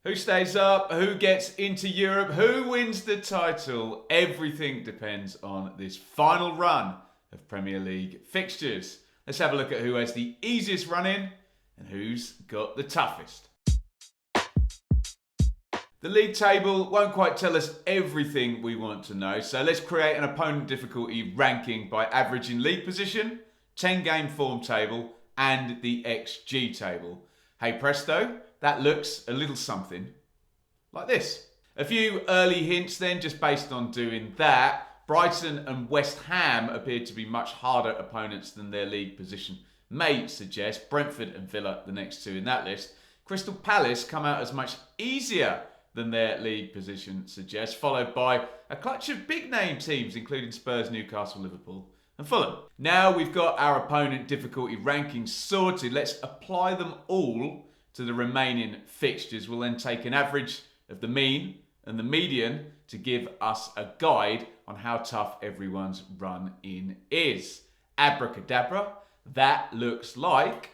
Who stays up? Who gets into Europe? Who wins the title? Everything depends on this final run of Premier League fixtures. Let's have a look at who has the easiest run in and who's got the toughest. The league table won't quite tell us everything we want to know, so let's create an opponent difficulty ranking by averaging league position, 10-game form table, and the XG table. Hey presto, that looks a little something like this. A few early hints then, just based on doing that. Brighton and West Ham appear to be much harder opponents than their league position may suggest. Brentford and Villa, the next two in that list. Crystal Palace come out as much easier than their league position suggests, followed by a clutch of big name teams including Spurs, Newcastle, Liverpool and Fulham. Now we've got our opponent difficulty rankings sorted, let's apply them all to the remaining fixtures. We'll then take an average of the mean and the median to give us a guide on how tough everyone's run in is. Abracadabra, that looks like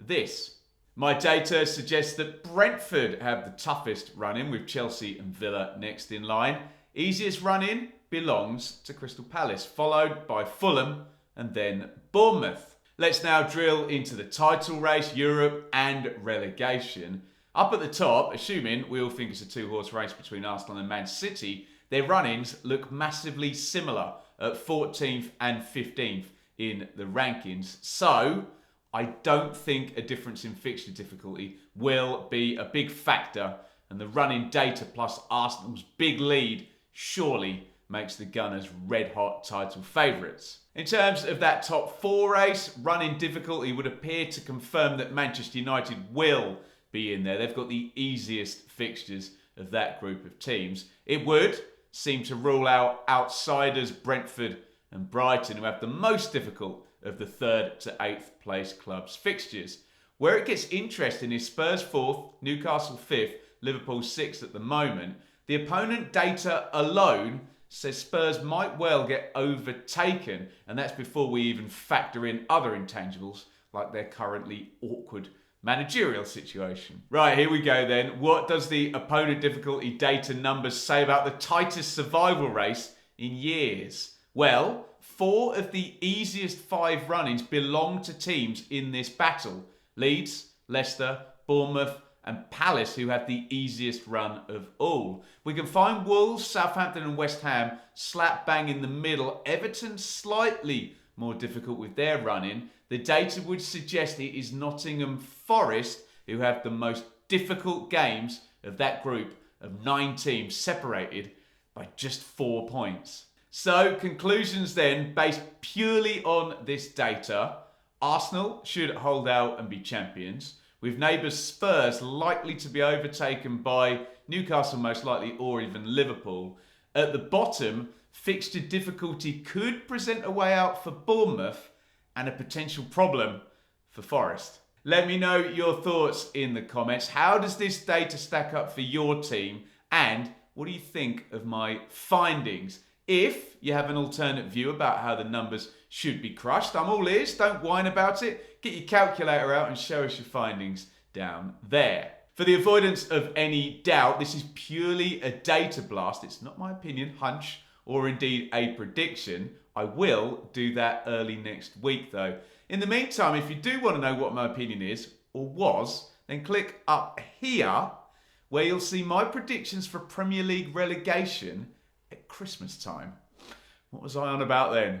this. My data suggests that Brentford have the toughest run-in with Chelsea and Villa next in line. Easiest run-in belongs to Crystal Palace, followed by Fulham and then Bournemouth. Let's now drill into the title race, Europe and relegation. Up at the top, assuming we all think it's a two-horse race between Arsenal and Man City, their run-ins look massively similar at 14th and 15th in the rankings. So I don't think a difference in fixture difficulty will be a big factor, and the run-in data plus Arsenal's big lead surely makes the Gunners red-hot title favourites. In terms of that top four race, run-in difficulty would appear to confirm that Manchester United will be in there. They've got the easiest fixtures of that group of teams. It would seem to rule out outsiders Brentford and Brighton, who have the most difficult of the 3rd to 8th place clubs' fixtures. Where it gets interesting is Spurs 4th, Newcastle 5th, Liverpool 6th at the moment. The opponent data alone says Spurs might well get overtaken, and that's before we even factor in other intangibles like their currently awkward managerial situation. Right, here we go then. What does the opponent difficulty data numbers say about the tightest survival race in years? Well, 4 of the easiest 5 run-ins belong to teams in this battle. Leeds, Leicester, Bournemouth and Palace, who have the easiest run of all. We can find Wolves, Southampton and West Ham slap bang in the middle. Everton slightly more difficult with their run-in. The data would suggest it is Nottingham Forest who have the most difficult games of that group of 9 teams, separated by just 4 points. So, conclusions then, based purely on this data: Arsenal should hold out and be champions, with neighbours Spurs likely to be overtaken by Newcastle most likely, or even Liverpool. At the bottom, fixture difficulty could present a way out for Bournemouth and a potential problem for Forest. Let me know your thoughts in the comments. How does this data stack up for your team? And what do you think of my findings? If you have an alternate view about how the numbers should be crushed, I'm all ears. Don't whine about it. Get your calculator out and show us your findings down there. For the avoidance of any doubt, this is purely a data blast. It's not my opinion, hunch, or indeed a prediction. I will do that early next week though. In the meantime, if you do want to know what my opinion is, or was, then click up here where you'll see my predictions for Premier League relegation at Christmas time. What was I on about then?